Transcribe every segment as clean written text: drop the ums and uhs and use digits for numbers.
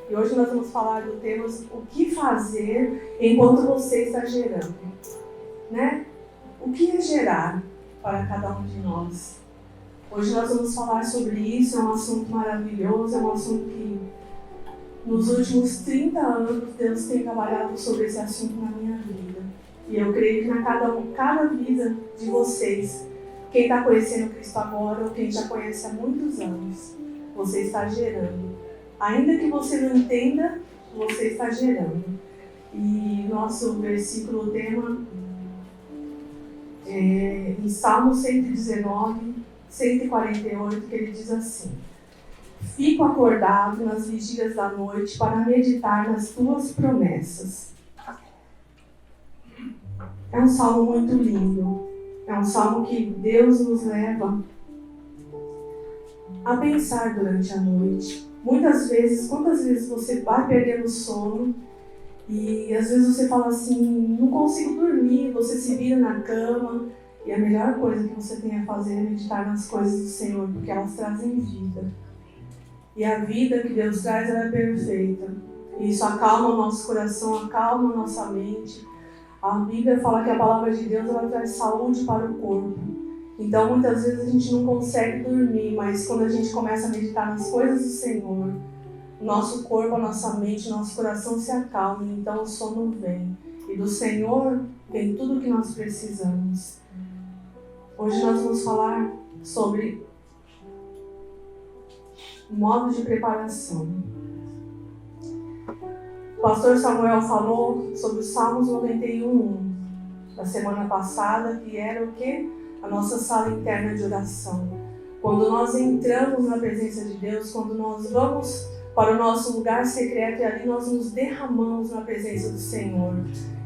E hoje nós vamos falar do tema o que fazer enquanto você está gerando, né? O que é gerar para cada um de nós? Hoje nós vamos falar sobre isso, é um assunto maravilhoso, é um assunto que nos últimos 30 anos Deus tem trabalhado sobre esse assunto na minha vida. E eu creio que na cada vida de vocês, quem está conhecendo Cristo agora ou quem já conhece há muitos anos, você está gerando. Ainda que você não entenda, você está gerando. E nosso versículo tema é em Salmo 119, 148, que ele diz assim: fico acordado nas vigílias da noite para meditar nas tuas promessas. É um salmo muito lindo. É um salmo que Deus nos leva a pensar durante a noite. Muitas vezes, quantas vezes você vai perdendo o sono e às vezes você fala assim, não consigo dormir, você se vira na cama e a melhor coisa que você tem a fazer é meditar nas coisas do Senhor, porque elas trazem vida. E a vida que Deus traz, ela é perfeita. E isso acalma o nosso coração, acalma a nossa mente. A Bíblia fala que a palavra de Deus ela traz saúde para o corpo. Então, muitas vezes a gente não consegue dormir, mas quando a gente começa a meditar nas coisas do Senhor, o nosso corpo, a nossa mente, o nosso coração se acalma, então o sono vem. E do Senhor vem tudo o que nós precisamos. Hoje nós vamos falar sobre modo de preparação. O pastor Samuel falou sobre os Salmos 91 da semana passada, que era o quê? A nossa sala interna de oração. Quando nós entramos na presença de Deus, quando nós vamos para o nosso lugar secreto e ali nós nos derramamos na presença do Senhor.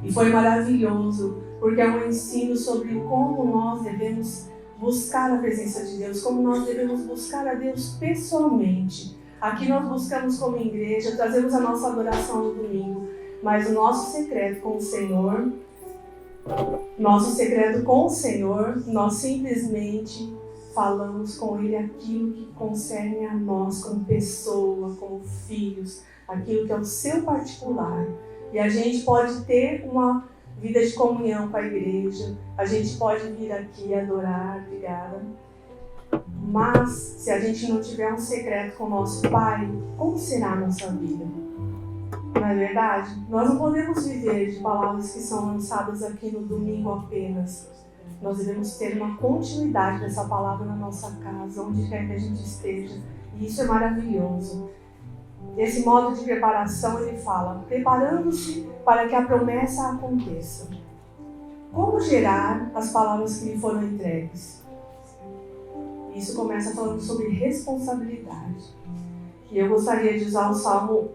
E foi maravilhoso, porque é um ensino sobre como nós devemos buscar a presença de Deus, como nós devemos buscar a Deus pessoalmente. Aqui nós buscamos como igreja, trazemos a nossa adoração no domingo, mas o nosso secreto com o Senhor, nós simplesmente falamos com Ele aquilo que concerne a nós como pessoa, como filhos, aquilo que é o seu particular. E a gente pode ter uma vida de comunhão com a igreja, a gente pode vir aqui adorar, obrigada. Mas, se a gente não tiver um secreto com o nosso Pai, como será a nossa vida? Não é verdade? Nós não podemos viver de palavras que são lançadas aqui no domingo apenas. Nós devemos ter uma continuidade dessa palavra na nossa casa, onde quer que a gente esteja. E isso é maravilhoso. Esse modo de preparação, ele fala, preparando-se para que a promessa aconteça. Como gerar as palavras que lhe foram entregues? Isso começa falando sobre responsabilidade. E eu gostaria de usar o Salmo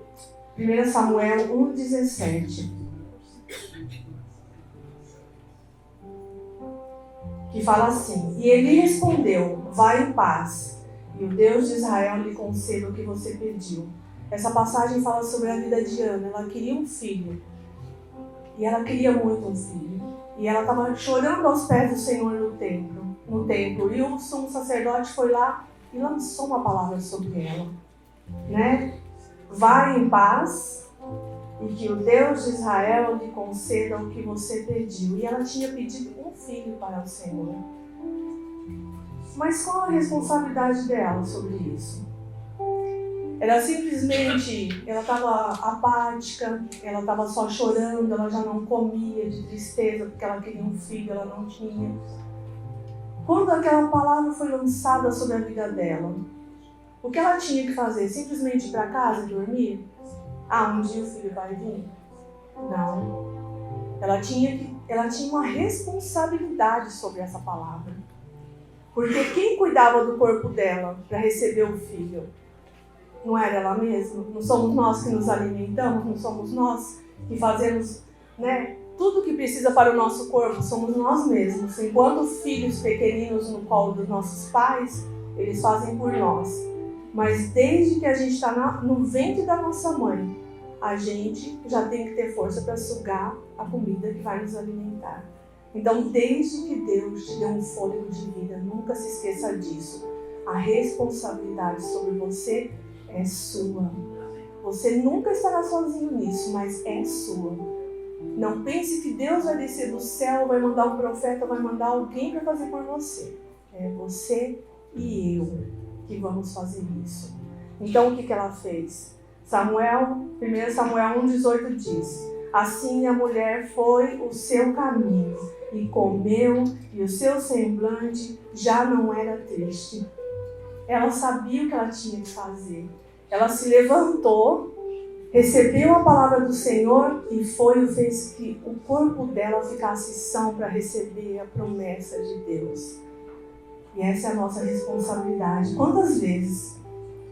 1 Samuel 1,17. Que fala assim: e ele respondeu, vai em paz, e o Deus de Israel lhe conceda o que você pediu. Essa passagem fala sobre a vida de Ana. Ela queria um filho. E ela queria muito um filho. E ela estava chorando aos pés do Senhor no templo. E o sumo sacerdote foi lá e lançou uma palavra sobre ela. Né? Vai em paz e que o Deus de Israel lhe conceda o que você pediu. E ela tinha pedido um filho para o Senhor. Mas qual a responsabilidade dela sobre isso? Ela simplesmente, ela estava apática, ela estava só chorando, ela já não comia de tristeza porque ela queria um filho, ela não tinha. Quando aquela palavra foi lançada sobre a vida dela, o que ela tinha que fazer? Simplesmente ir para casa e dormir? Um dia o filho vai vir? Não. Ela tinha uma responsabilidade sobre essa palavra. Porque quem cuidava do corpo dela para receber o filho? Não era ela mesma? Não somos nós que nos alimentamos? Não somos nós que fazemos, né, tudo que precisa para o nosso corpo? Somos nós mesmos. Enquanto filhos pequeninos no colo dos nossos pais, eles fazem por nós. Mas desde que a gente está no ventre da nossa mãe, a gente já tem que ter força para sugar a comida que vai nos alimentar. Então, desde que Deus te deu um fôlego de vida, nunca se esqueça disso. A responsabilidade sobre você é sua. Você nunca estará sozinho nisso, mas é sua. Não pense que Deus vai descer do céu, vai mandar um profeta, vai mandar alguém para fazer por você. É você e eu que vamos fazer isso. Então o que ela fez? 1 Samuel 1,18 diz: assim a mulher foi o seu caminho e comeu, e o seu semblante já não era triste. Ela sabia o que ela tinha que fazer. Ela se levantou, recebeu a palavra do Senhor e fez que o corpo dela ficasse são para receber a promessa de Deus. E essa é a nossa responsabilidade. Quantas vezes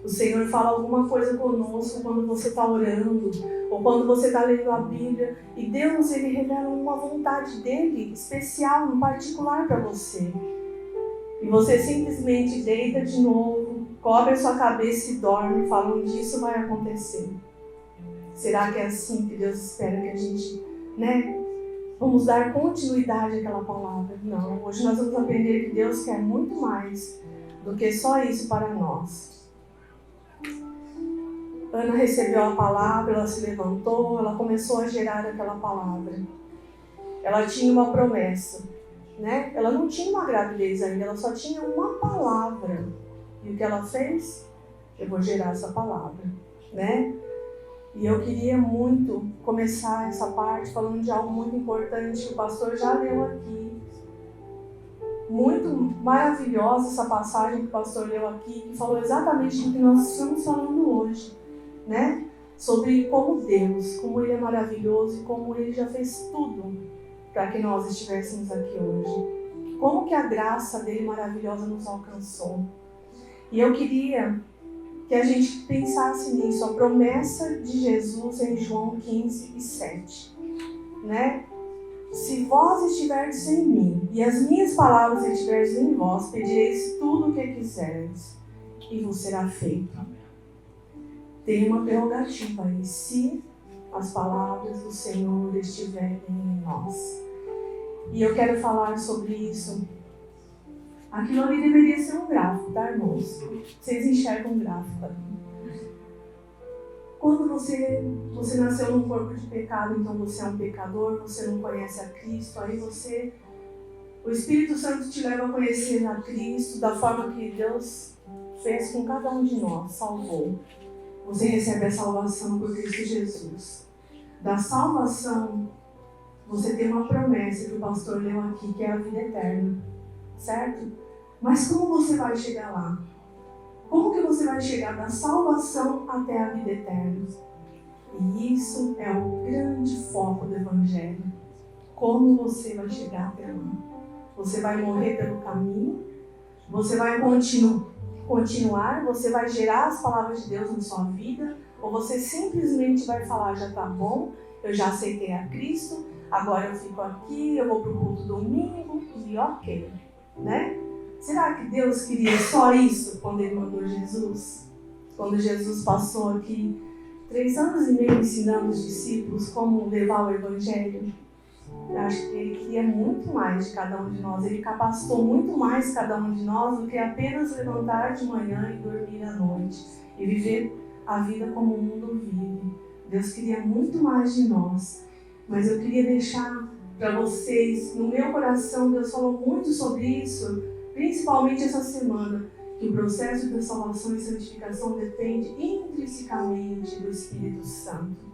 o Senhor fala alguma coisa conosco quando você está orando, ou quando você está lendo a Bíblia, e Deus, Ele revela uma vontade dEle, especial, um particular para você. E você simplesmente deita de novo, cobre a sua cabeça e dorme, falando que isso vai acontecer. Será que é assim que Deus espera que a gente, vamos dar continuidade àquela palavra? Não, hoje nós vamos aprender que Deus quer muito mais do que só isso para nós. Ana recebeu a palavra, ela se levantou, ela começou a gerar aquela palavra. Ela tinha uma promessa, Ela não tinha uma gravidez ainda, ela só tinha uma palavra. E o que ela fez? Eu vou gerar essa palavra, E eu queria muito começar essa parte falando de algo muito importante que o pastor já leu aqui. Muito maravilhosa essa passagem que o pastor leu aqui, que falou exatamente do que nós estamos falando hoje, Sobre como Deus, como Ele é maravilhoso e como Ele já fez tudo para que nós estivéssemos aqui hoje. Como que a graça dele maravilhosa nos alcançou. E eu queria que a gente pensasse nisso, a promessa de Jesus em João 15:7, Se vós estiverdes em mim e as minhas palavras estiverdes em vós, pedireis tudo o que quiserdes e vos será feito. Tem uma prerrogativa aí, se as palavras do Senhor estiverem em nós. E eu quero falar sobre isso. Aquilo ali deveria ser um gráfico, tá, irmãos? Vocês enxergam um gráfico ali. Quando você nasceu num corpo de pecado, então você é um pecador, você não conhece a Cristo, aí o Espírito Santo te leva a conhecer a Cristo da forma que Deus fez com cada um de nós, salvou. Você recebe a salvação por Cristo Jesus. Da salvação, você tem uma promessa que o pastor leu aqui, que é a vida eterna, certo? Mas como você vai chegar lá? Como que você vai chegar da salvação até a vida eterna? E isso é o grande foco do Evangelho. Como você vai chegar até lá? Você vai morrer pelo caminho? Você vai continuar? Você vai gerar as palavras de Deus na sua vida? Ou você simplesmente vai falar, já tá bom, eu já aceitei a Cristo, agora eu fico aqui, eu vou pro culto domingo e ok, Será que Deus queria só isso quando Ele mandou Jesus? Quando Jesus passou aqui 3 anos e meio ensinando os discípulos como levar o Evangelho? Eu acho que Ele queria muito mais de cada um de nós. Ele capacitou muito mais cada um de nós do que apenas levantar de manhã e dormir à noite. E viver a vida como o mundo vive. Deus queria muito mais de nós. Mas eu queria deixar para vocês, no meu coração, Deus falou muito sobre isso, principalmente essa semana, que o processo de salvação e santificação depende intrinsecamente do Espírito Santo.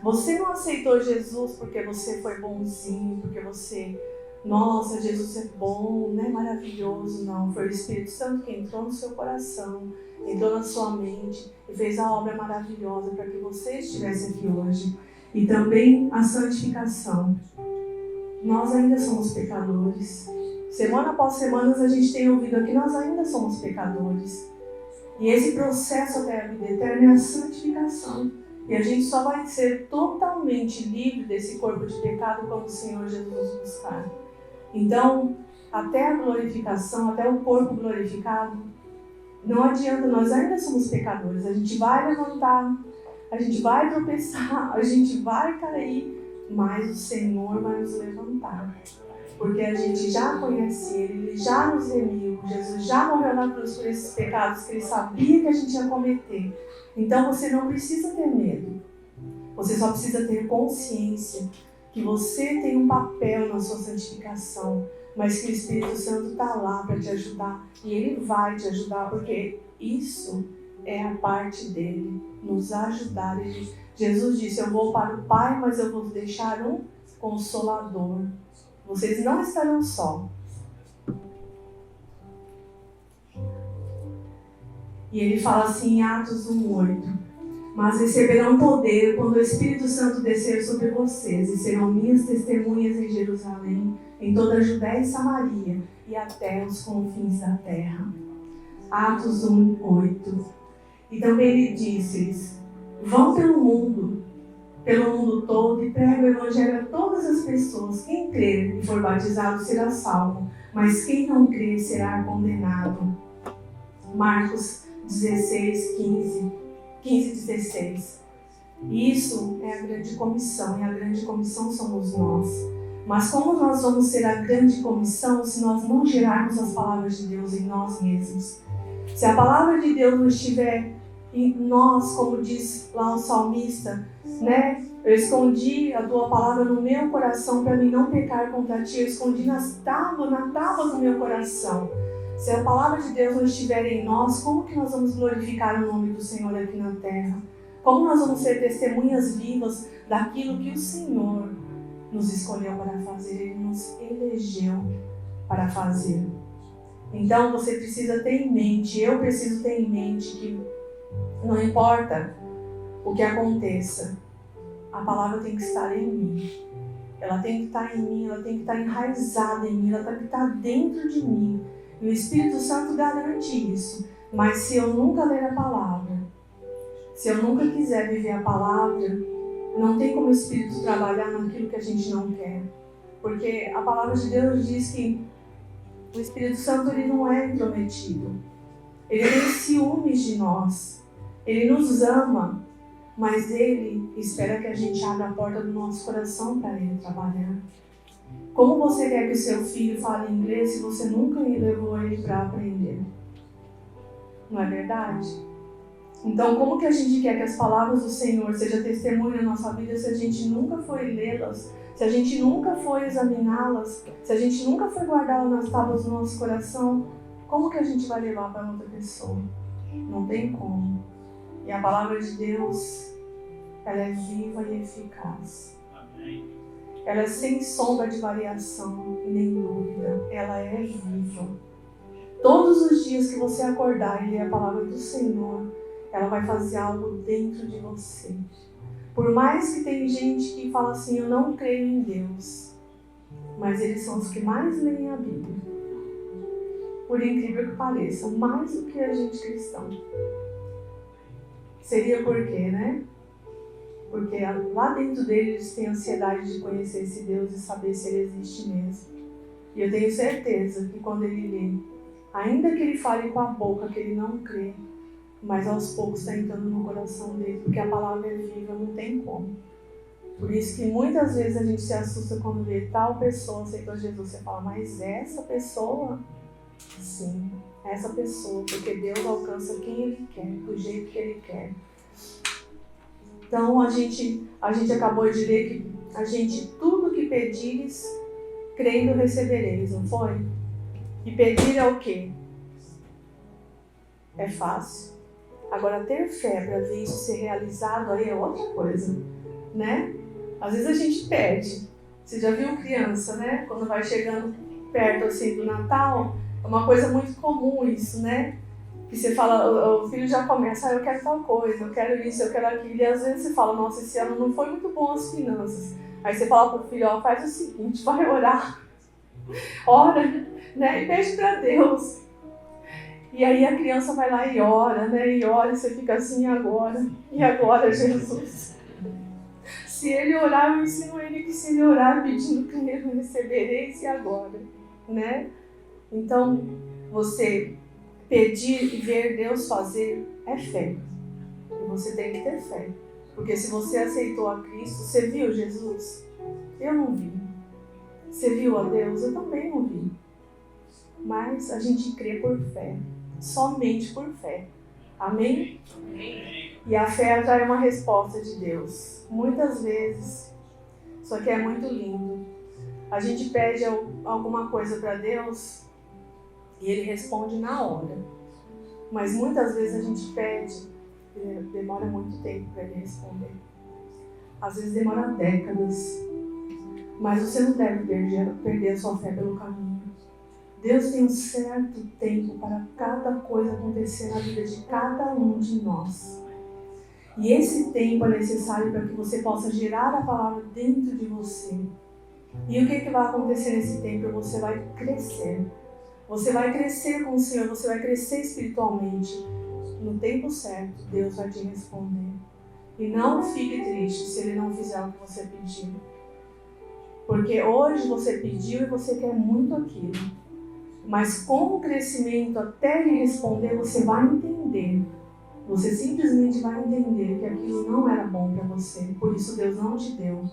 Você não aceitou Jesus porque você foi bonzinho, porque você, nossa, Jesus é bom, maravilhoso, não. Foi o Espírito Santo que entrou no seu coração, entrou na sua mente e fez a obra maravilhosa para que você estivesse aqui hoje. E também a santificação. Nós ainda somos pecadores. Semana após semana a gente tem ouvido aqui, nós ainda somos pecadores. E esse processo até a vida eterna é a santificação. E a gente só vai ser totalmente livre desse corpo de pecado quando o Senhor Jesus nos buscar. Então, até a glorificação, até o corpo glorificado, não adianta, nós ainda somos pecadores. A gente vai levantar, a gente vai tropeçar, a gente vai cair, mas o Senhor vai nos levantar. Porque a gente já conhece Ele já nos remiu, Jesus já morreu na cruz por esses pecados que Ele sabia que a gente ia cometer. Então você não precisa ter medo, você só precisa ter consciência que você tem um papel na sua santificação, mas que o Espírito Santo está lá para te ajudar e Ele vai te ajudar, porque isso é a parte dele, nos ajudar. Jesus disse: eu vou para o Pai, mas eu vou deixar um Consolador. Vocês não estarão só. E ele fala assim em Atos 1:8: mas receberão poder quando o Espírito Santo descer sobre vocês, e serão minhas testemunhas em Jerusalém, em toda a Judéia e Samaria, e até os confins da terra. Atos 1:8. E também ele disse-lhes: vão pelo mundo todo, e pregam o Evangelho a todas as pessoas. Quem crer e for batizado será salvo, mas quem não crer será condenado. Marcos 15:16. Isso é a grande comissão, e a grande comissão somos nós. Mas como nós vamos ser a grande comissão se nós não gerarmos as palavras de Deus em nós mesmos? Se a palavra de Deus não estiver em nós, como diz lá o salmista, né? Eu escondi a tua palavra no meu coração para mim não pecar contra ti. Eu escondi na tábua do meu coração. Se a palavra de Deus não estiver em nós, como que nós vamos glorificar o nome do Senhor aqui na terra? Como nós vamos ser testemunhas vivas daquilo que o Senhor nos escolheu para fazer, Ele nos elegeu para fazer? Então você precisa ter em mente, eu preciso ter em mente que não importa o que aconteça, a palavra tem que estar em mim. Ela tem que estar em mim, ela tem que estar enraizada em mim, ela tem que estar dentro de mim. E o Espírito Santo garante isso. Mas se eu nunca ler a palavra, se eu nunca quiser viver a palavra, não tem como o Espírito trabalhar naquilo que a gente não quer. Porque a palavra de Deus diz que o Espírito Santo ele não é intrometido. Ele tem ciúmes de nós. Ele nos ama, mas Ele espera que a gente abra a porta do nosso coração para Ele trabalhar. Como você quer que o seu filho fale inglês se você nunca levou ele para aprender? Não é verdade? Então, como que a gente quer que as palavras do Senhor sejam testemunha na nossa vida se a gente nunca foi lê-las, se a gente nunca foi examiná-las, se a gente nunca foi guardá-las nas tábuas do nosso coração? Como que a gente vai levar para outra pessoa? Não tem como. E a palavra de Deus, ela é viva e eficaz. Amém. Ela é sem sombra de variação e nem dúvida. Ela é viva. Todos os dias que você acordar e ler a palavra do Senhor, ela vai fazer algo dentro de você. Por mais que tem gente que fala assim: eu não creio em Deus, mas eles são os que mais leem a Bíblia. Por incrível que pareça, mais do que a gente cristão. Seria por quê, né? Porque lá dentro deles têm ansiedade de conhecer esse Deus e saber se Ele existe mesmo. E eu tenho certeza que quando ele lê, ainda que ele fale com a boca que ele não crê, mas aos poucos está entrando no coração dele, porque a palavra é viva, não tem como. Por isso que muitas vezes a gente se assusta quando vê tal pessoa aceitou Jesus. Você fala: mas essa pessoa? Sim, essa pessoa, porque Deus alcança quem Ele quer, do jeito que Ele quer. Então a gente acabou de ler que tudo que pedires, crendo recebereis, não foi? E pedir é o quê? É fácil. Agora ter fé para ver isso ser realizado aí é outra coisa, né? Às vezes a gente pede. Você já viu criança, né? Quando vai chegando perto assim do Natal, é uma coisa muito comum isso, né? Que você fala, o filho já começa: eu quero tal coisa, eu quero isso, eu quero aquilo. E às vezes você fala: nossa, esse ano não foi muito bom as finanças. Aí você fala pro filho: ó, faz o seguinte, vai orar. Ora, né? E pede para Deus. E aí a criança vai lá e ora, né? E ora, e você fica assim: e agora, Jesus? Se ele orar, eu ensino ele que se ele orar pedindo primeiro, recebereis, e agora, né? Então, você pedir e ver Deus fazer é fé. E você tem que ter fé. Porque se você aceitou a Cristo, você viu Jesus? Eu não vi. Você viu a Deus? Eu também não vi. Mas a gente crê por fé. Somente por fé. Amém? E a fé atrai uma resposta de Deus. Muitas vezes, isso aqui é muito lindo. A gente pede alguma coisa para Deus e Ele responde na hora. Mas muitas vezes a gente pede e demora muito tempo para Ele responder. Às vezes demora décadas. Mas você não deve perder a sua fé pelo caminho. Deus tem um certo tempo para cada coisa acontecer na vida de cada um de nós. E esse tempo é necessário para que você possa gerar a palavra dentro de você. E o que vai acontecer nesse tempo? Você vai crescer. Você vai crescer com o Senhor, você vai crescer espiritualmente. No tempo certo, Deus vai te responder. E não fique triste se Ele não fizer o que você pediu. Porque hoje você pediu e você quer muito aquilo. Mas com o crescimento, até Ele responder, você vai entender. Você simplesmente vai entender que aquilo não era bom para você. Por isso Deus não te deu.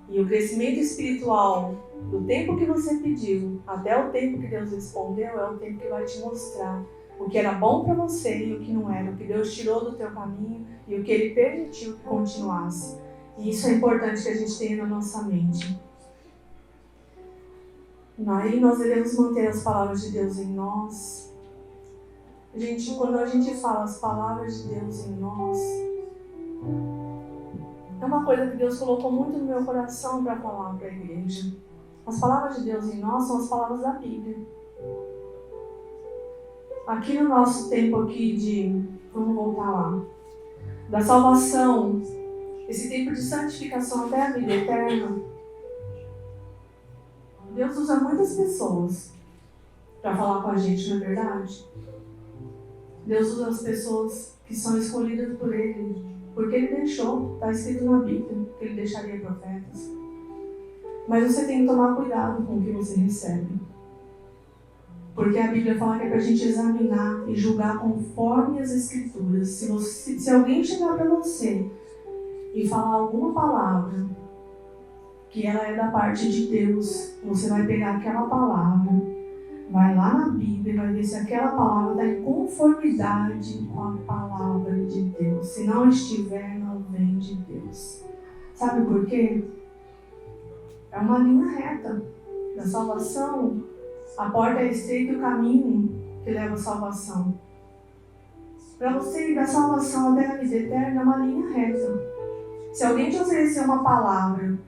E o crescimento espiritual, do tempo que você pediu, até o tempo que Deus respondeu, é o tempo que vai te mostrar o que era bom para você e o que não era. O que Deus tirou do teu caminho e o que Ele permitiu que continuasse. E isso é importante que a gente tenha na nossa mente. Aí nós devemos manter as palavras de Deus em nós. Gente, quando a gente fala as palavras de Deus em nós, é uma coisa que Deus colocou muito no meu coração para falar para a igreja. As palavras de Deus em nós são as palavras da Bíblia. Aqui no nosso tempo aqui vamos voltar lá, da salvação, esse tempo de santificação até a vida eterna, Deus usa muitas pessoas para falar com a gente, não é verdade? Deus usa as pessoas que são escolhidas por Ele, porque Ele deixou, está escrito na Bíblia, que Ele deixaria profetas. Mas você tem que tomar cuidado com o que você recebe. Porque a Bíblia fala que é para a gente examinar e julgar conforme as Escrituras. Se alguém chegar para você e falar alguma palavra que ela é da parte de Deus, você vai pegar aquela palavra, vai lá na Bíblia e vai ver se aquela palavra está em conformidade com a palavra de Deus. Se não estiver, não vem de Deus. Sabe por quê? É uma linha reta da salvação. A porta é estreita e o caminho que leva à salvação. Para você ir da salvação até a vida eterna é uma linha reta. Se alguém te oferecer uma palavra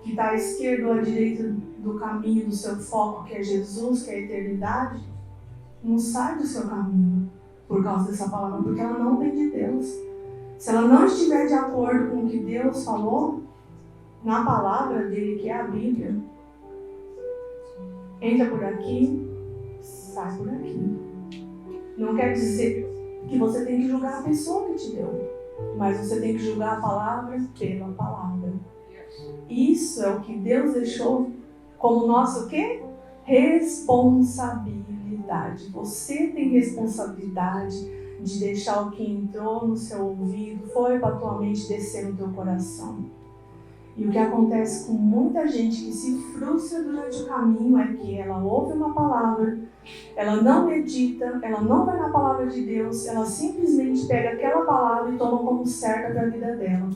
que está à esquerda ou à direita do caminho do seu foco, que é Jesus, que é a eternidade, não sai do seu caminho por causa dessa palavra, porque ela não vem de Deus. Se ela não estiver de acordo com o que Deus falou na palavra dele, que é a Bíblia, entra por aqui, sai por aqui. Não quer dizer que você tem que julgar a pessoa que te deu, mas você tem que julgar a palavra pela palavra. Isso é o que Deus deixou como nosso o quê? Responsabilidade. Você tem responsabilidade de deixar o que entrou no seu ouvido, foi para a tua mente, descer no teu coração. E o que acontece com muita gente que se frustra durante o caminho é que ela ouve uma palavra, ela não medita, ela não vai na palavra de Deus, ela simplesmente pega aquela palavra e toma como certa para a vida dela.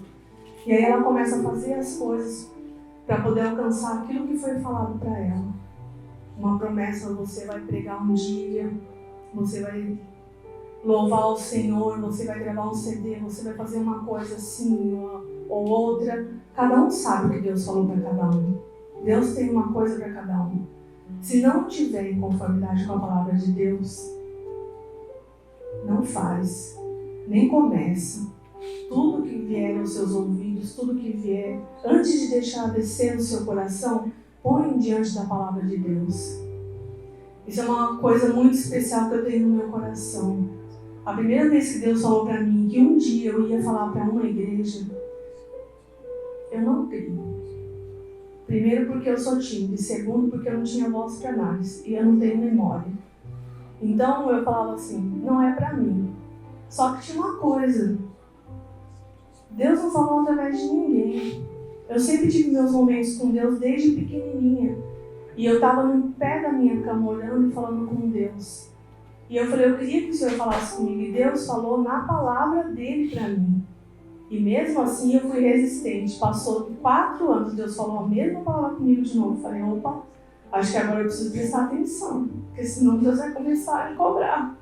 E aí ela começa a fazer as coisas para poder alcançar aquilo que foi falado para ela. Uma promessa, você vai pregar um dia, você vai louvar o Senhor, você vai gravar um CD, você vai fazer uma coisa assim ou outra. Cada um sabe o que Deus falou para cada um. Deus tem uma coisa para cada um. Se não tiver em conformidade com a palavra de Deus, não faz, nem começa. Tudo que vier aos seus ouvidos, tudo que vier, antes de deixar descer no seu coração, põe diante da palavra de Deus. Isso é uma coisa muito especial que eu tenho no meu coração. A primeira vez que Deus falou para mim que um dia eu ia falar para uma igreja, eu não criei. Primeiro porque eu sou tímida, segundo porque eu não tinha voz para análise e eu não tenho memória. Então eu falava assim, não é para mim. Só que tinha uma coisa, Deus não falou através de ninguém. Eu sempre tive meus momentos com Deus desde pequenininha. E eu estava no pé da minha cama orando e falando com Deus. E eu falei, eu queria que o Senhor falasse comigo. E Deus falou na palavra dele para mim. E mesmo assim eu fui resistente. Passou 4 anos, Deus falou a mesma palavra comigo de novo. Eu falei, opa, acho que agora eu preciso prestar atenção. Porque senão Deus vai começar a me cobrar.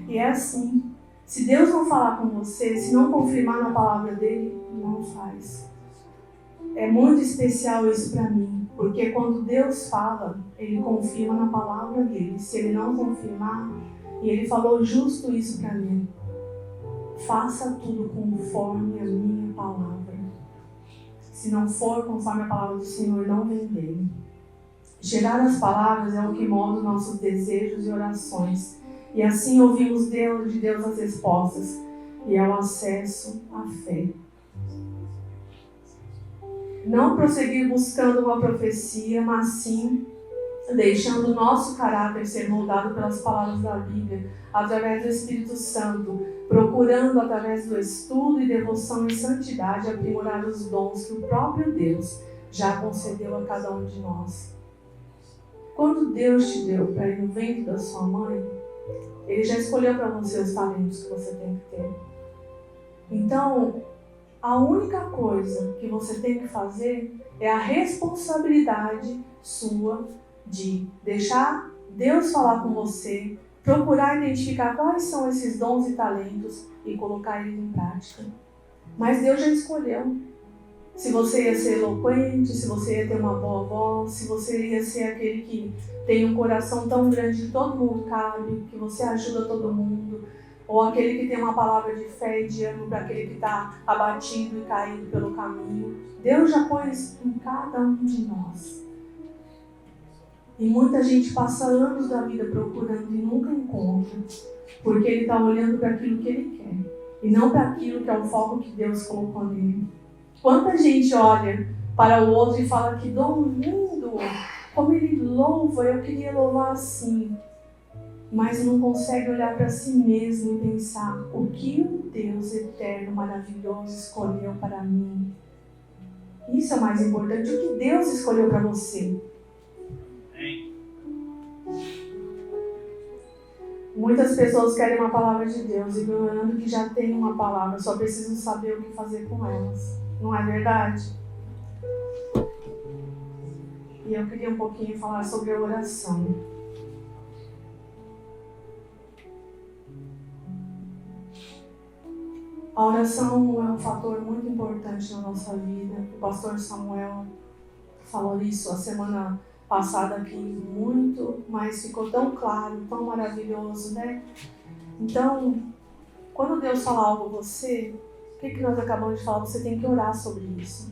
E é assim. Se Deus não falar com você, se não confirmar na palavra dele, não faz. É muito especial isso para mim. Porque quando Deus fala, ele confirma na palavra dele. Se ele não confirmar, e ele falou justo isso para mim. Faça tudo conforme a minha palavra. Se não for conforme a palavra do Senhor, não vem dele. Gerar as palavras é o que molda os nossos desejos e orações. E assim ouvimos de Deus as respostas. E é o acesso à fé. Não prosseguir buscando uma profecia, mas sim deixando o nosso caráter ser moldado pelas palavras da Bíblia, através do Espírito Santo, procurando através do estudo e devoção e santidade aprimorar os dons que o próprio Deus já concedeu a cada um de nós. Quando Deus te deu para ir no ventre da sua mãe, Ele já escolheu para você os talentos que você tem que ter. Então, a única coisa que você tem que fazer é a responsabilidade sua de deixar Deus falar com você, procurar identificar quais são esses dons e talentos e colocar eles em prática. Mas Deus já escolheu. Se você ia ser eloquente, se você ia ter uma boa voz, se você ia ser aquele que tem um coração tão grande que todo mundo cabe, que você ajuda todo mundo, ou aquele que tem uma palavra de fé e de ânimo para aquele que está abatido e caído pelo caminho. Deus já pôs em cada um de nós. E muita gente passa anos da vida procurando e nunca encontra, porque ele está olhando para aquilo que ele quer, e não para aquilo que é o foco que Deus colocou nele. Quanta gente olha para o outro e fala que dom lindo, como ele louva, eu queria louvar assim. Mas não consegue olhar para si mesmo e pensar o que o Deus eterno, maravilhoso escolheu para mim. Isso é o mais importante, o que Deus escolheu para você. Muitas pessoas querem uma palavra de Deus, ignorando que já tem uma palavra, só precisam saber o que fazer com elas. Não é verdade? E eu queria um pouquinho falar sobre a oração. A oração é um fator muito importante na nossa vida. O pastor Samuel falou isso a semana passada aqui muito, mas ficou tão claro, tão maravilhoso, né? Então, quando Deus falar algo a você, o que nós acabamos de falar? Você tem que orar sobre isso.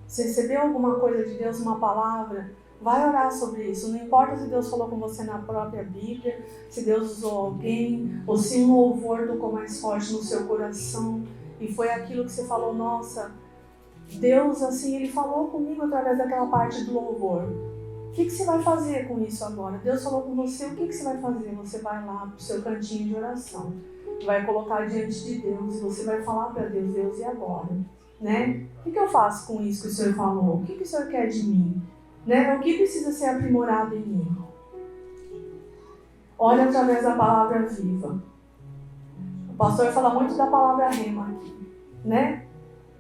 Se recebeu alguma coisa de Deus, uma palavra, vai orar sobre isso. Não importa se Deus falou com você na própria Bíblia, se Deus usou alguém, ou se um louvor tocou mais forte no seu coração, e foi aquilo que você falou, nossa, Deus, assim, Ele falou comigo através daquela parte do louvor. O que você vai fazer com isso agora? Deus falou com você, o que você vai fazer? Você vai lá para o seu cantinho de oração, vai colocar diante de Deus, você vai falar para Deus, Deus, e agora? Né? O que eu faço com isso que o Senhor falou? O que o Senhor quer de mim? Né? O que precisa ser aprimorado em mim? Olha através da palavra viva. O pastor fala muito da palavra rema aqui, né?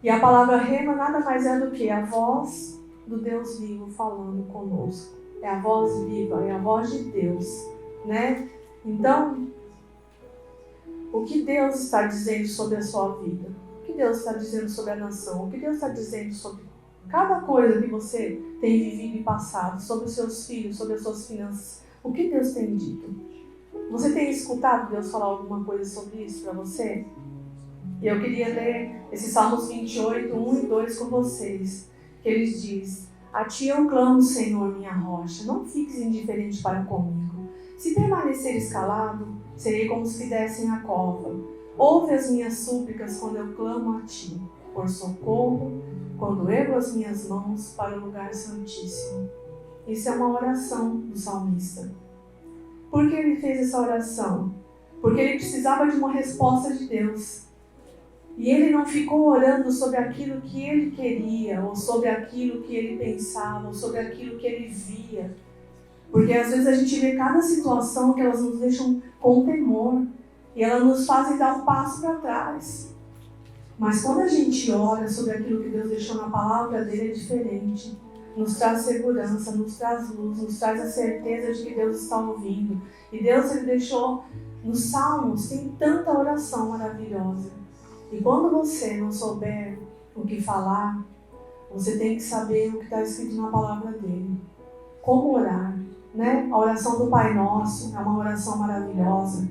E a palavra rema nada mais é do que a voz do Deus vivo falando conosco. É a voz viva, é a voz de Deus, né? Então, o que Deus está dizendo sobre a sua vida? O que Deus está dizendo sobre a nação? O que Deus está dizendo sobre cada coisa que você tem vivido e passado, sobre os seus filhos, sobre as suas finanças? O que Deus tem dito? Você tem escutado Deus falar alguma coisa sobre isso para você? E eu queria ler esses Salmos 28, 1 e 2 com vocês. Que ele diz: a ti eu clamo, Senhor, minha rocha, não fiques indiferente para comigo. Se permaneceres calado, serei como os que descem a cova. Ouve as minhas súplicas quando eu clamo a ti, por socorro, quando ergo as minhas mãos para o lugar santíssimo. Isso é uma oração do salmista. Por que ele fez essa oração? Porque ele precisava de uma resposta de Deus. E ele não ficou orando sobre aquilo que ele queria, ou sobre aquilo que ele pensava, ou sobre aquilo que ele via. Porque às vezes a gente vê cada situação que elas nos deixam com temor. E elas nos fazem dar um passo para trás. Mas quando a gente ora sobre aquilo que Deus deixou na palavra dele, é diferente. Nos traz segurança, nos traz luz, nos traz a certeza de que Deus está ouvindo. E Deus, ele deixou nos Salmos, tem tanta oração maravilhosa. E quando você não souber o que falar, você tem que saber o que está escrito na palavra dele. Como orar, né? A oração do Pai Nosso é uma oração maravilhosa.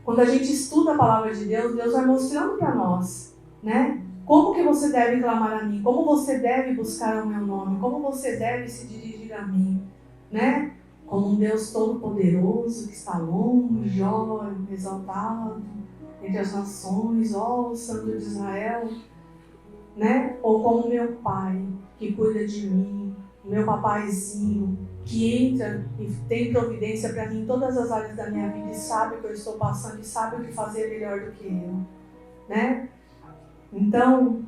Quando a gente estuda a palavra de Deus, Deus vai mostrando para nós, né? Como que você deve clamar a mim? Como você deve buscar o meu nome? Como você deve se dirigir a mim? Né? Como um Deus todo-poderoso que está longe, ó, exaltado entre as nações, ó, o Santo de Israel. Né? Ou como meu Pai que cuida de mim, meu papaizinho, que entra e tem providência para mim em todas as áreas da minha vida e sabe o que eu estou passando e sabe o que fazer melhor do que eu. Né? Então,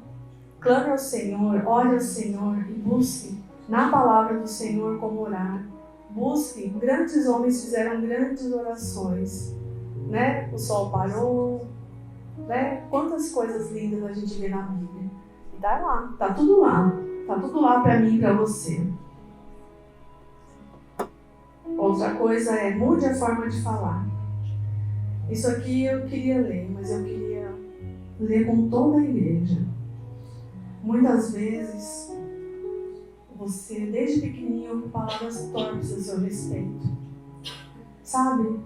clame ao Senhor, ore ao Senhor e busque na palavra do Senhor como orar. Busque. Grandes homens fizeram grandes orações. Né? O sol parou. Né? Quantas coisas lindas a gente vê na Bíblia. E tá lá, tá tudo lá. Tá tudo lá para mim e para você. Outra coisa é, mude a forma de falar. Isso aqui eu queria ler, mas eu queria ler com toda a igreja. Muitas vezes, você, desde pequenininho, ouve palavras torpes a seu respeito. Sabe?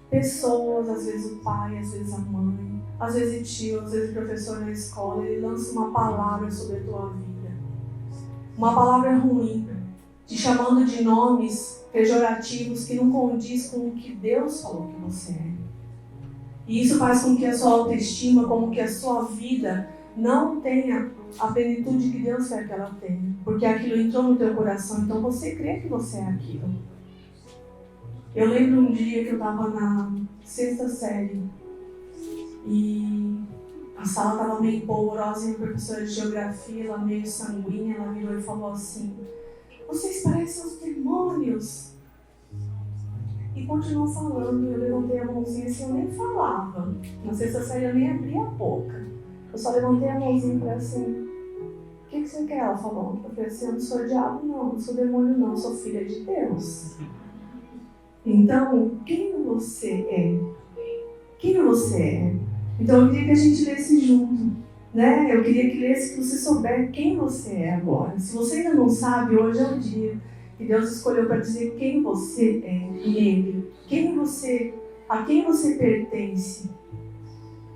Pessoas, às vezes o pai, às vezes a mãe, às vezes o tio, às vezes o professor na escola, ele lança uma palavra sobre a tua vida. Uma palavra ruim, te chamando de nomes pejorativos que não condiz com o que Deus falou que você é. E isso faz com que a sua autoestima, como que a sua vida não tenha a plenitude que Deus quer que ela tenha. Porque aquilo entrou no teu coração, então você crê que você é aquilo. Eu lembro um dia que eu estava na 6ª série e a sala estava meio polvorosa e a professora de geografia, ela meio sanguínea, ela virou e falou assim: vocês parecem os demônios. E continuou falando, eu levantei a mãozinha assim, eu nem falava. Na 6ª série eu nem abria a boca. Eu só levantei a mãozinha para assim, o que você quer? Ela falou. Eu falei assim, eu não sou diabo não sou demônio não, eu sou filha de Deus. Então, quem você é? Quem você é? Então eu queria que a gente lesse junto. Né? Eu queria que lesse, que você souber quem você é agora. Se você ainda não sabe, hoje é o dia que Deus escolheu para dizer quem você é nele. A quem você pertence.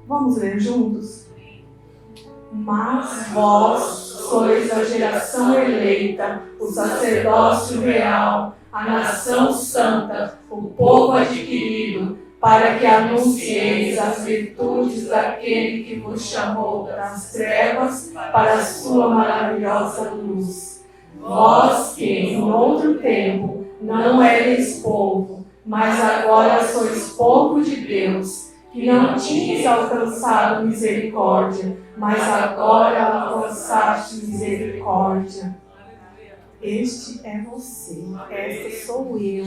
Vamos ler juntos? Mas vós sois a geração eleita, o sacerdócio real, a nação santa, o povo adquirido, para que anuncieis as virtudes daquele que vos chamou das trevas para a sua maravilhosa luz. Vós que, em outro tempo, não eres povo, mas agora sois povo de Deus, que não tinhas alcançado misericórdia, mas agora alcançaste misericórdia. Este é você, esta sou eu.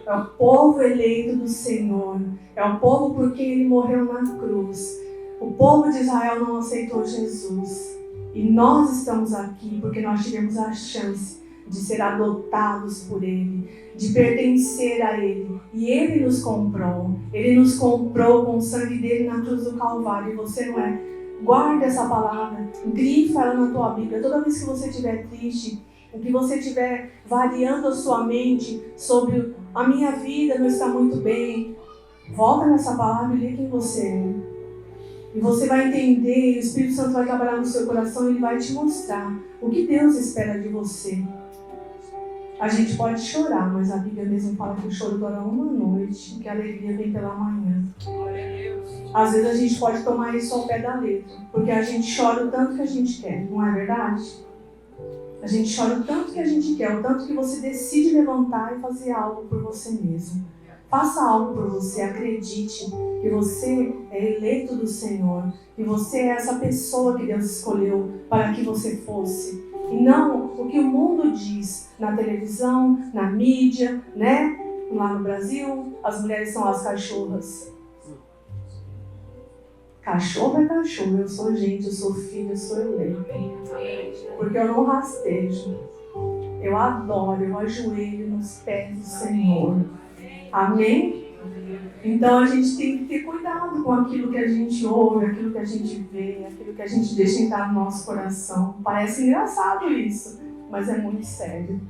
É o povo eleito do Senhor. É o povo por quem Ele morreu na cruz. O povo de Israel não aceitou Jesus. E nós estamos aqui porque nós tivemos a chance de ser adotados por Ele, de pertencer a Ele. E Ele nos comprou. Ele nos comprou com o sangue dele na cruz do Calvário. E você não é. Guarda essa palavra. Grifa ela na tua Bíblia. Toda vez que você estiver triste, o que você estiver variando a sua mente sobre a minha vida não está muito bem, volta nessa palavra e lê quem você é. E você vai entender, e o Espírito Santo vai trabalhar no seu coração e ele vai te mostrar o que Deus espera de você. A gente pode chorar, mas a Bíblia mesmo fala que o choro dura uma noite, que a alegria vem pela manhã. Às vezes a gente pode tomar isso ao pé da letra, porque a gente chora o tanto que a gente quer, não é verdade? A gente chora o tanto que a gente quer, o tanto que você decide levantar e fazer algo por você mesmo. Faça algo por você, acredite que você é eleito do Senhor, que você é essa pessoa que Deus escolheu para que você fosse. E não o que o mundo diz na televisão, na mídia, né? Lá no Brasil, as mulheres são as cachorras. Cachorro é cachorro, eu sou gente, eu sou filho, eu sou eleito. Porque eu não rastejo. Eu adoro, eu ajoelho nos pés do Senhor. Amém? Então a gente tem que ter cuidado com aquilo que a gente ouve, aquilo que a gente vê, aquilo que a gente deixa entrar no nosso coração. Parece engraçado isso, mas é muito sério.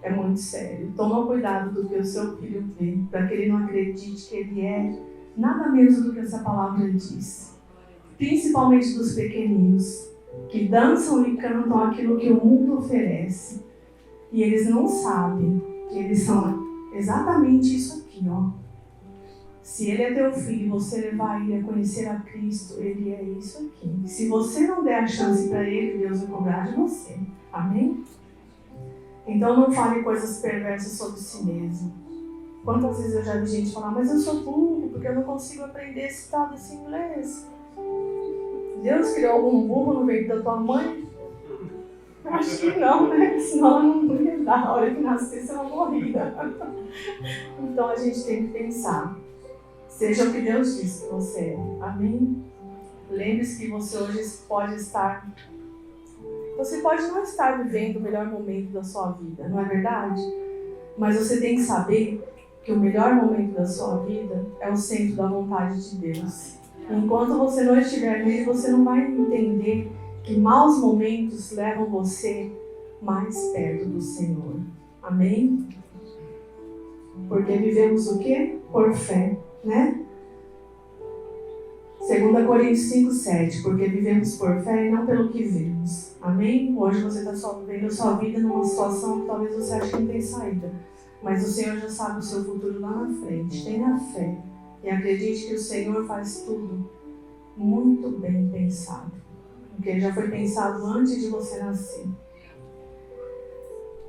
É muito sério. Toma cuidado do que o seu filho vê, para que ele não acredite que ele é nada menos do que essa palavra diz. Principalmente dos pequeninos, que dançam e cantam aquilo que o mundo oferece. E eles não sabem que eles são exatamente isso aqui, ó. Se ele é teu filho e você levar ele a conhecer a Cristo, ele é isso aqui. Se você não der a chance para ele, Deus vai cobrar de você. Amém? Então não fale coisas perversas sobre si mesmo. Quantas vezes eu já vi gente falar, mas eu sou burro, porque eu não consigo aprender esse tal desse inglês. Deus criou algum burro no ventre da tua mãe? Acho que não, né? Senão ela não ia dar. A hora que nascesse, ela morria. Então a gente tem que pensar. Seja o que Deus diz que você é. Amém? Lembre-se que você hoje pode estar... Você pode não estar vivendo o melhor momento da sua vida, não é verdade? Mas você tem que saber que o melhor momento da sua vida é o centro da vontade de Deus. Enquanto você não estiver nele, você não vai entender que maus momentos levam você mais perto do Senhor. Amém? Porque vivemos o quê? Por fé, né? 2 Coríntios 5:7, porque vivemos por fé e não pelo que vemos. Amém? Hoje você está só vivendo a sua vida numa situação que talvez você ache que não tem saída. Mas o Senhor já sabe o seu futuro lá na frente. Tenha fé. E acredite que o Senhor faz tudo muito bem pensado. Porque ele já foi pensado antes de você nascer.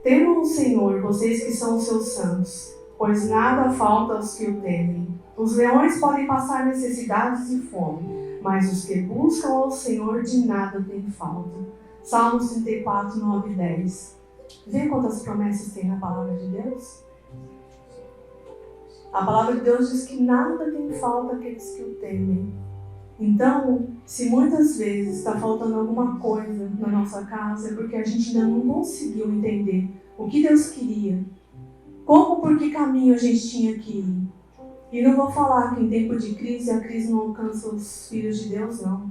Temam o Senhor, vocês que são os seus santos, pois nada falta aos que o temem. Os leões podem passar necessidades e fome, mas os que buscam ao Senhor de nada têm falta. Salmos 34, 9 e 10. Vê quantas promessas tem na palavra de Deus? A palavra de Deus diz que nada tem falta àqueles que o temem. Então, se muitas vezes está faltando alguma coisa na nossa casa, é porque a gente ainda não conseguiu entender o que Deus queria, como, por que caminho a gente tinha que ir. E não vou falar que em tempo de crise, a crise não alcança os filhos de Deus, não.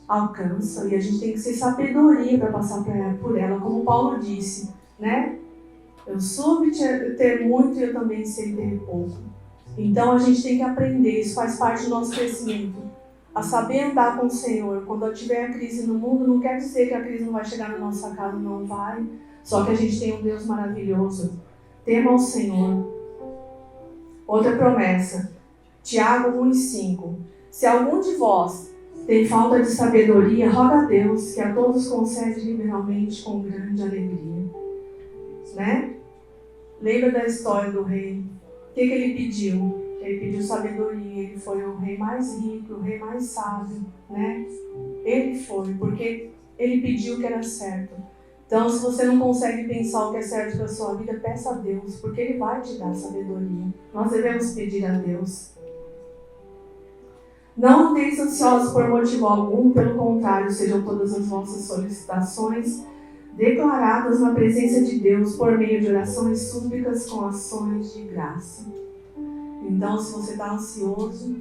Alcança, e a gente tem que ter sabedoria para passar por ela, como Paulo disse, né? Eu soube ter muito e eu também sei ter pouco. Então a gente tem que aprender, isso faz parte do nosso crescimento. A saber andar com o Senhor. Quando tiver a crise no mundo, não quer dizer que a crise não vai chegar na nossa casa, não vai. Só que a gente tem um Deus maravilhoso. Tema ao Senhor. Outra promessa. Tiago 1:5. Se algum de vós tem falta de sabedoria, roga a Deus, que a todos concede liberalmente com grande alegria. Né? Lembra da história do rei? O que ele pediu? Ele pediu sabedoria, ele foi o rei mais rico, o rei mais sábio, né? Ele foi, porque ele pediu o que era certo. Então, se você não consegue pensar o que é certo para a sua vida, peça a Deus, porque Ele vai te dar sabedoria. Nós devemos pedir a Deus. Não andeis ansiosos por motivo algum, pelo contrário, sejam todas as vossas solicitações declaradas na presença de Deus por meio de orações súplicas com ações de graça. Então, se você está ansioso,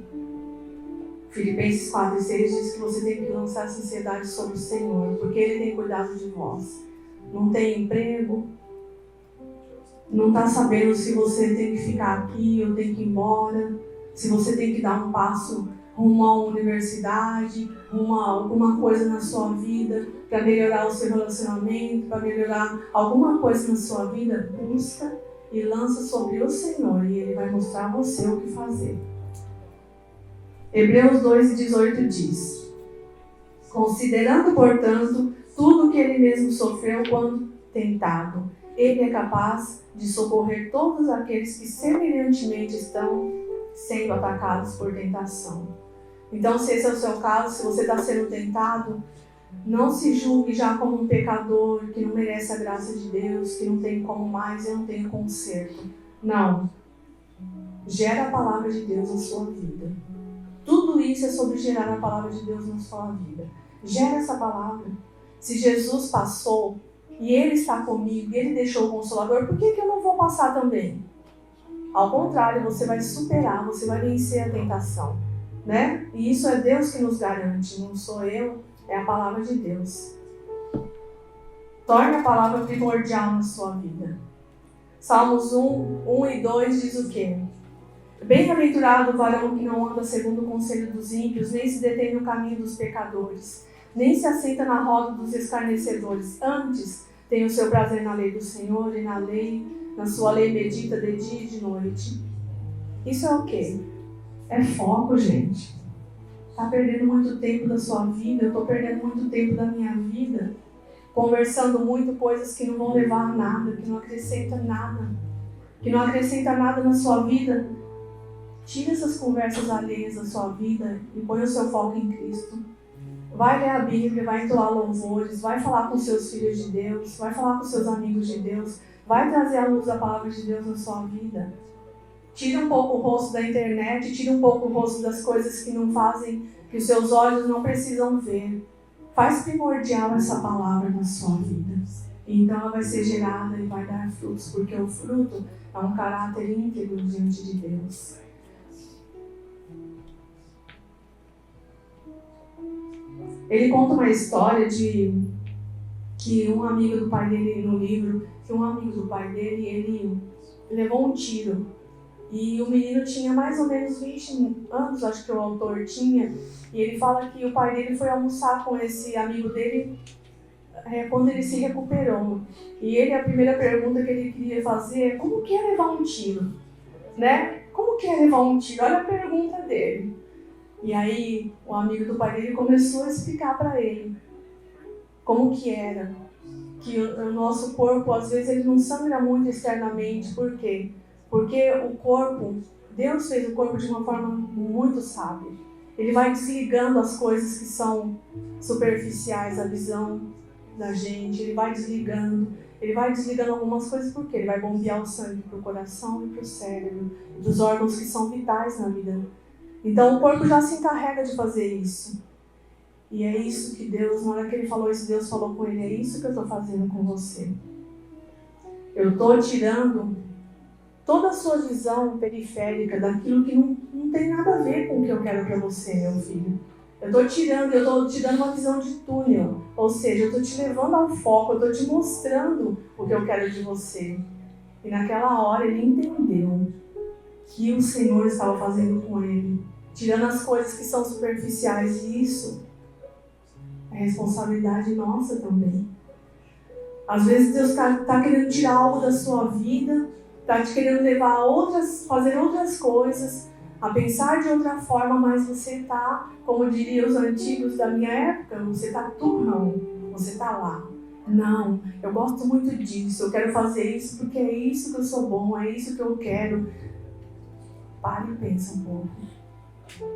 Filipenses 4:6 diz que você tem que lançar essa ansiedade sobre o Senhor, porque Ele tem cuidado de vós. Não tem emprego, não está sabendo se você tem que ficar aqui ou tem que ir embora, se você tem que dar um passo rumo a uma universidade, rumo a alguma coisa na sua vida, para melhorar o seu relacionamento, para melhorar alguma coisa na sua vida, busca e lança sobre o Senhor e Ele vai mostrar a você o que fazer. Hebreus 2:18 diz: considerando, portanto, tudo que Ele mesmo sofreu quando tentado, Ele é capaz de socorrer todos aqueles que semelhantemente estão sendo atacados por tentação. Então, se esse é o seu caso, se você está sendo tentado, não se julgue já como um pecador que não merece a graça de Deus, que não tem como mais, eu não tenho conserto. Não. Gera a palavra de Deus na sua vida. Tudo isso é sobre gerar a palavra de Deus na sua vida. Gera essa palavra. Se Jesus passou e Ele está comigo, e Ele deixou o Consolador, por que eu não vou passar também? Ao contrário, você vai superar, você vai vencer a tentação, né? E isso é Deus que nos garante, não sou eu, é a palavra de Deus. Torne a palavra primordial na sua vida. Salmos 1 e 2 diz o quê? Bem-aventurado o varão que não anda segundo o conselho dos ímpios, nem se detém no caminho dos pecadores, nem se assenta na roda dos escarnecedores. Antes, tem o seu prazer na lei do Senhor e na sua lei medita de dia e de noite. Isso é o quê? É foco, gente. Está perdendo muito tempo da sua vida, eu estou perdendo muito tempo da minha vida, conversando muito coisas que não vão levar a nada, que não acrescentam nada, na sua vida. Tira essas conversas alheias da sua vida e põe o seu foco em Cristo. Vai ler a Bíblia, vai entoar louvores, vai falar com seus filhos de Deus, vai falar com seus amigos de Deus, vai trazer a luz da palavra de Deus na sua vida. Tira um pouco o rosto da internet, tira um pouco o rosto das coisas que não fazem, que os seus olhos não precisam ver. Faz primordial essa palavra na sua vida. Então ela vai ser gerada e vai dar frutos, porque o fruto é um caráter íntegro diante de Deus. Ele conta uma história de que um amigo do pai dele, no livro, que um amigo do pai dele, ele levou um tiro. E o menino tinha mais ou menos 20 anos, acho que o autor tinha. E ele fala que o pai dele foi almoçar com esse amigo dele quando ele se recuperou. E ele, a primeira pergunta que ele queria fazer é: como que é levar um tiro? Né? Como que é levar um tiro? Olha a pergunta dele. E aí o amigo do pai dele começou a explicar para ele como que era. Que o nosso corpo, às vezes, ele não sangra muito externamente. Por quê? Porque o corpo, Deus fez o corpo de uma forma muito sábia. Ele vai desligando as coisas que são superficiais, a visão da gente. Ele vai desligando algumas coisas, porque ele vai bombear o sangue para o coração e para o cérebro, dos órgãos que são vitais na vida. Então o corpo já se encarrega de fazer isso. E é isso que Deus, na hora que ele falou isso, Deus falou com ele: é isso que eu estou fazendo com você. Eu estou tirando toda a sua visão periférica daquilo que não tem nada a ver com o que eu quero para você, meu filho. Eu estou te dando uma visão de túnel. Ou seja, eu estou te levando ao foco, eu estou te mostrando o que eu quero de você. E naquela hora ele entendeu que o Senhor estava fazendo com ele, tirando as coisas que são superficiais. E isso é responsabilidade nossa também. Às vezes Deus está querendo tirar algo da sua vida, está te querendo levar a fazer outras coisas, a pensar de outra forma, mas você está, como diriam os antigos da minha época, você está turrão, você está lá. Não, eu gosto muito disso, eu quero fazer isso porque é isso que eu sou bom, é isso que eu quero. Pare e pensa um pouco.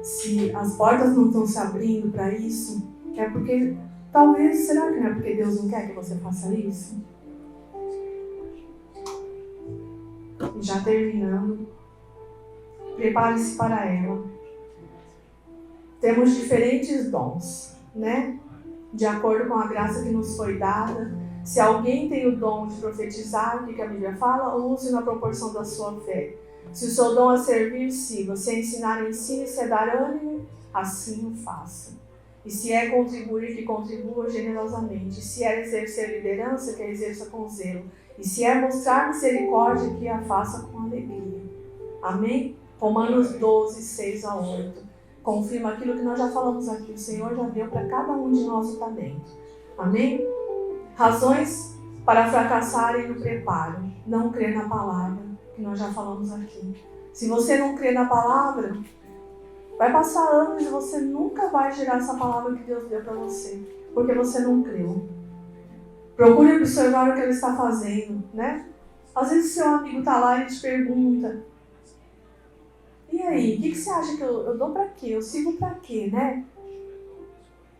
Se as portas não estão se abrindo para isso, é porque, talvez, será que não é porque Deus não quer que você faça isso? E já terminando, prepare-se para ela. Temos diferentes dons, né? De acordo com a graça que nos foi dada. Se alguém tem o dom de profetizar, o que a Bíblia fala, use na proporção da sua fé. Se o seu dom é servir, siga. Se é ensinar, ensine. Se é dar ânimo, assim o faça. E se é contribuir, que contribua generosamente. Se é exercer liderança, que a exerça com zelo. E se é mostrar misericórdia, que a faça com alegria. Amém? Romanos 12, 6 a 8. Confirma aquilo que nós já falamos aqui. O Senhor já deu para cada um de nós o talento. Amém? Razões para fracassarem no preparo. Não crer na palavra, que nós já falamos aqui. Se você não crer na palavra, vai passar anos e você nunca vai gerar essa palavra que Deus deu para você. Porque você não creu. Procure observar o que ela está fazendo, né? Às vezes seu amigo está lá e te pergunta: e aí, o que você acha que eu dou para quê? Eu sigo para quê, né?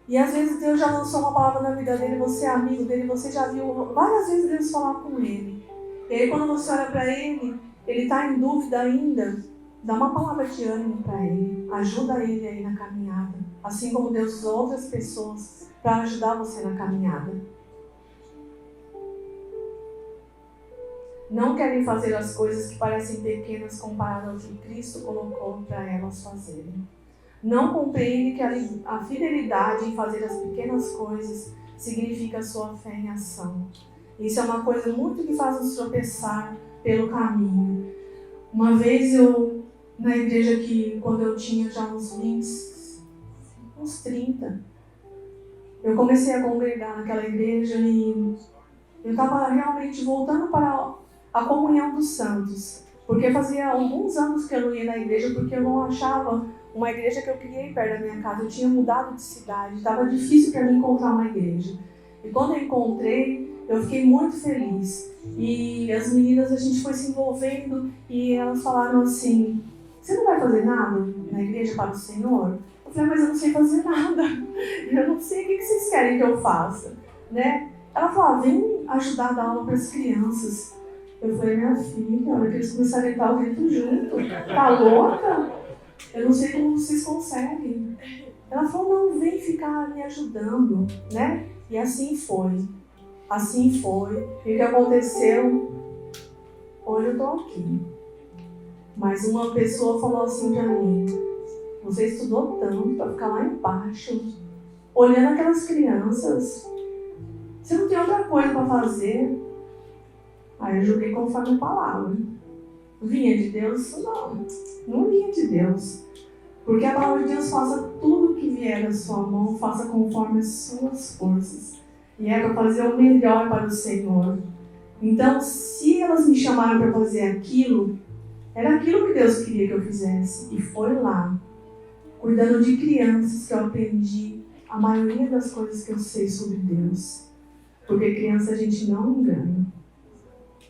E às vezes Deus já lançou uma palavra na vida dele, você é amigo dele, você já viu várias vezes Deus falar com ele. E aí quando você olha para ele está em dúvida ainda, dá uma palavra de ânimo para ele, ajuda ele aí na caminhada. Assim como Deus usou outras pessoas para ajudar você na caminhada. Não querem fazer as coisas que parecem pequenas comparadas ao que Cristo colocou para elas fazerem. Não compreende que a fidelidade em fazer as pequenas coisas significa a sua fé em ação. Isso é uma coisa muito que faz nos tropeçar pelo caminho. Uma vez na igreja que quando eu tinha já uns 30, eu comecei a congregar naquela igreja e eu estava realmente voltando para a comunhão dos santos. Porque fazia alguns anos que eu não ia na igreja, porque eu não achava uma igreja que eu queria ir perto da minha casa. Eu tinha mudado de cidade, estava difícil para mim encontrar uma igreja. E quando eu encontrei, eu fiquei muito feliz. E as meninas, a gente foi se envolvendo e elas falaram assim: você não vai fazer nada na igreja para o Senhor? Eu falei: mas eu não sei fazer nada. Eu não sei o que vocês querem que eu faça, né? Ela falou: vem ajudar a dar aula para as crianças. Eu falei: minha filha, a hora que eles começarem a dar o grito junto, tá louca? Eu não sei como vocês conseguem. Ela falou: não, vem ficar me ajudando, né? E assim foi. Assim foi. E o que aconteceu? Hoje eu tô aqui. Mas uma pessoa falou assim pra mim: você estudou tanto para ficar lá embaixo, olhando aquelas crianças. Você não tem outra coisa para fazer? Aí eu julguei conforme a palavra. Vinha de Deus? Isso não vinha de Deus. Porque a palavra de Deus: faça tudo que vier da sua mão, faça conforme as suas forças. E é para fazer o melhor para o Senhor. Então, se elas me chamaram para fazer aquilo, era aquilo que Deus queria que eu fizesse. E foi lá, cuidando de crianças, que eu aprendi a maioria das coisas que eu sei sobre Deus. Porque criança a gente não engana.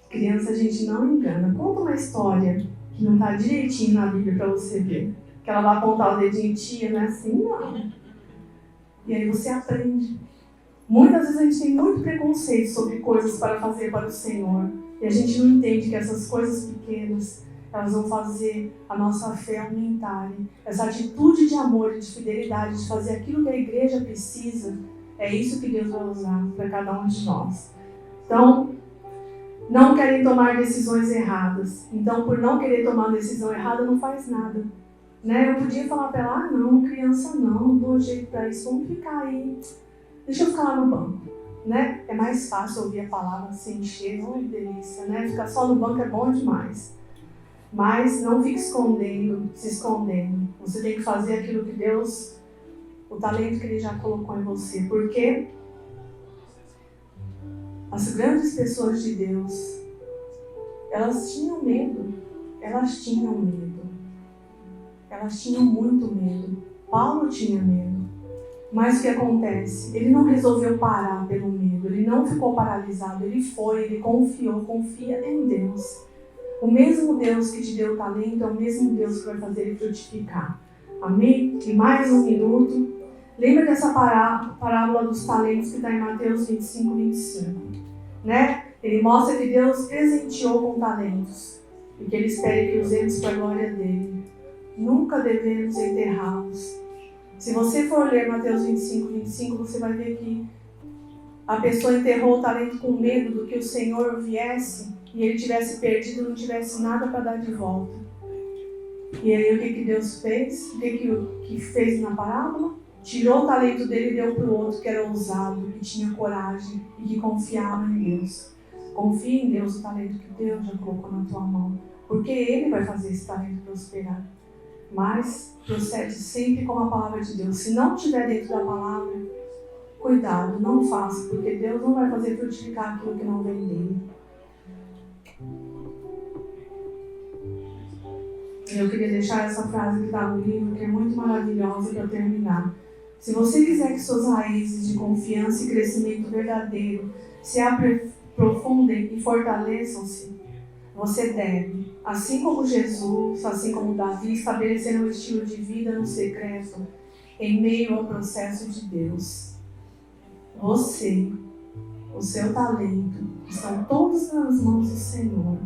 Criança a gente não engana. Conta uma história que não está direitinho na Bíblia para você ver. Que ela vai apontar o dedinho: tia, não é assim, não. E aí você aprende. Muitas vezes a gente tem muito preconceito sobre coisas para fazer para o Senhor. E a gente não entende que essas coisas pequenas, elas vão fazer a nossa fé aumentar. Essa atitude de amor e de fidelidade, de fazer aquilo que a igreja precisa, é isso que Deus vai usar para cada um de nós. Então, não querem tomar decisões erradas. Então, por não querer tomar decisão errada, não faz nada. Né? Eu podia falar para ela: não, criança não dou jeito para isso, vamos ficar aí. Deixa eu ficar lá no banco. Né? É mais fácil ouvir a palavra sem encher, oh, delícia, né? Ficar só no banco é bom demais. Mas não fique se escondendo. Você tem que fazer aquilo que Deus, o talento que Ele já colocou em você. Porque as grandes pessoas de Deus, elas tinham medo. Elas tinham medo. Elas tinham muito medo. Paulo tinha medo. Mas o que acontece? Ele não resolveu parar pelo medo. Ele não ficou paralisado. Ele foi, ele confiou. Confia em Deus. O mesmo Deus que te deu o talento é o mesmo Deus que vai fazer ele frutificar. Amém? E mais um minuto. Lembra dessa parábola dos talentos que está em Mateus 25, 25. Né? Ele mostra que Deus presenteou com talentos. E que Ele espera que usemos para a glória dEle. Nunca devemos enterrá-los. Se você for ler Mateus 25, 25, você vai ver que a pessoa enterrou o talento com medo do que o Senhor viesse e ele tivesse perdido e não tivesse nada para dar de volta. E aí o que Deus fez? O que fez na parábola? Tirou o talento dele e deu para o outro que era ousado, que tinha coragem e que confiava em Deus. Confie em Deus, o talento que Deus já colocou na tua mão. Porque Ele vai fazer esse talento prosperar. Mas procede sempre com a palavra de Deus. Se não estiver dentro da palavra, cuidado, não faça, porque Deus não vai fazer frutificar aquilo que não vem dele. Eu queria deixar essa frase que está no livro, que é muito maravilhosa, para terminar. Se você quiser que suas raízes de confiança e crescimento verdadeiro se aprofundem e fortaleçam-se. Você deve, assim como Jesus, assim como Davi, estabelecer um estilo de vida no secreto, em meio ao processo de Deus. Você, o seu talento, estão todos nas mãos do Senhor.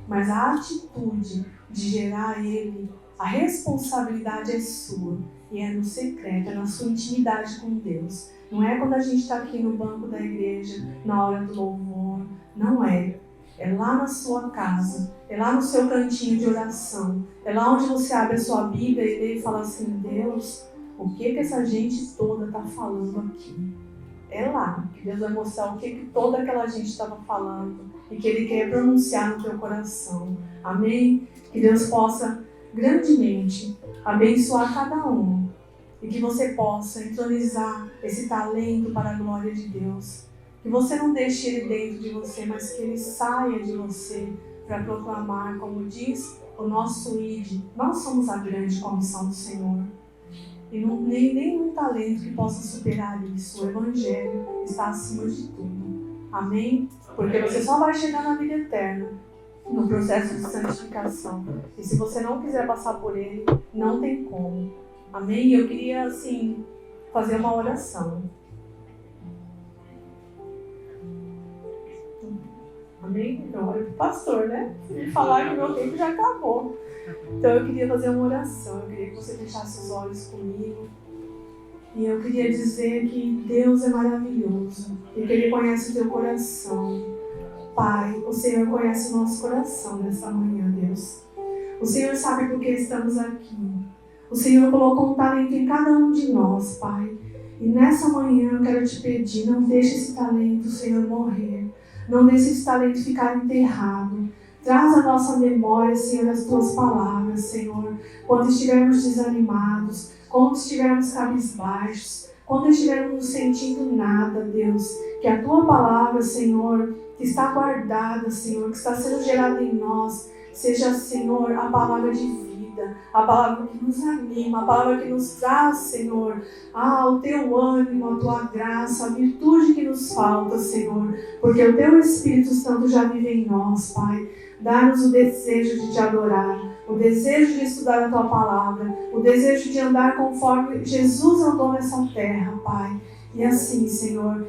Mas a atitude de gerar Ele, a responsabilidade é sua. E é no secreto, é na sua intimidade com Deus. Não é quando a gente está aqui no banco da igreja, na hora do louvor. Não é. É lá na sua casa. É lá no seu cantinho de oração. É lá onde você abre a sua Bíblia e lê e fala assim: Deus, o que essa gente toda está falando aqui? É lá que Deus vai mostrar o que toda aquela gente estava falando e que Ele quer pronunciar no teu coração. Amém? Que Deus possa grandemente abençoar cada um e que você possa entronizar esse talento para a glória de Deus. Que você não deixe ele dentro de você, mas que ele saia de você para proclamar, como diz o nosso ID. Nós somos a grande comissão do Senhor. E não tem nenhum talento que possa superar isso. O Evangelho está acima de tudo. Amém? Porque você só vai chegar na vida eterna no processo de santificação. E se você não quiser passar por ele, não tem como. Amém? E eu queria, assim, fazer uma oração. Amém? Eu olho pro pastor, né? Se ele falar que meu tempo já acabou. Então eu queria fazer uma oração. Eu queria que você fechasse os olhos comigo. E eu queria dizer que Deus é maravilhoso. E que Ele conhece o teu coração. Pai, o Senhor conhece o nosso coração nessa manhã, Deus. O Senhor sabe por que estamos aqui. O Senhor colocou um talento em cada um de nós, Pai. E nessa manhã eu quero te pedir, não deixe esse talento, Senhor, morrer. Não deixe esse talento ficar enterrado. Traz à nossa memória, Senhor, as tuas palavras, Senhor. Quando estivermos desanimados, quando estivermos cabisbaixos, quando estivermos nos sentindo nada, Deus, que a tua palavra, Senhor, que está guardada, Senhor, que está sendo gerada em nós, seja, Senhor, a palavra de vida, a palavra que nos anima, a palavra que nos traz, Senhor, o teu ânimo, a tua graça, a virtude que nos falta, Senhor, porque o teu Espírito Santo já vive em nós, Pai. Dá-nos o desejo de te adorar, o desejo de estudar a tua palavra, o desejo de andar conforme Jesus andou nessa terra, Pai. E assim, Senhor,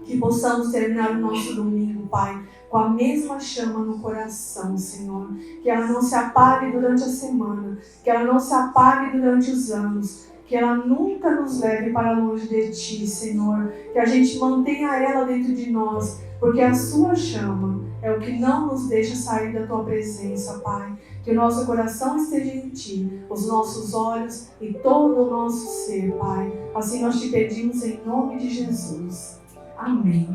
que possamos terminar o nosso domingo, Pai, com a mesma chama no coração, Senhor. Que ela não se apague durante a semana, que ela não se apague durante os anos, que ela nunca nos leve para longe de Ti, Senhor. Que a gente mantenha ela dentro de nós, porque a sua chama é o que não nos deixa sair da Tua presença, Pai. Que o nosso coração esteja em Ti, os nossos olhos e todo o nosso ser, Pai. Assim nós te pedimos em nome de Jesus. Amém.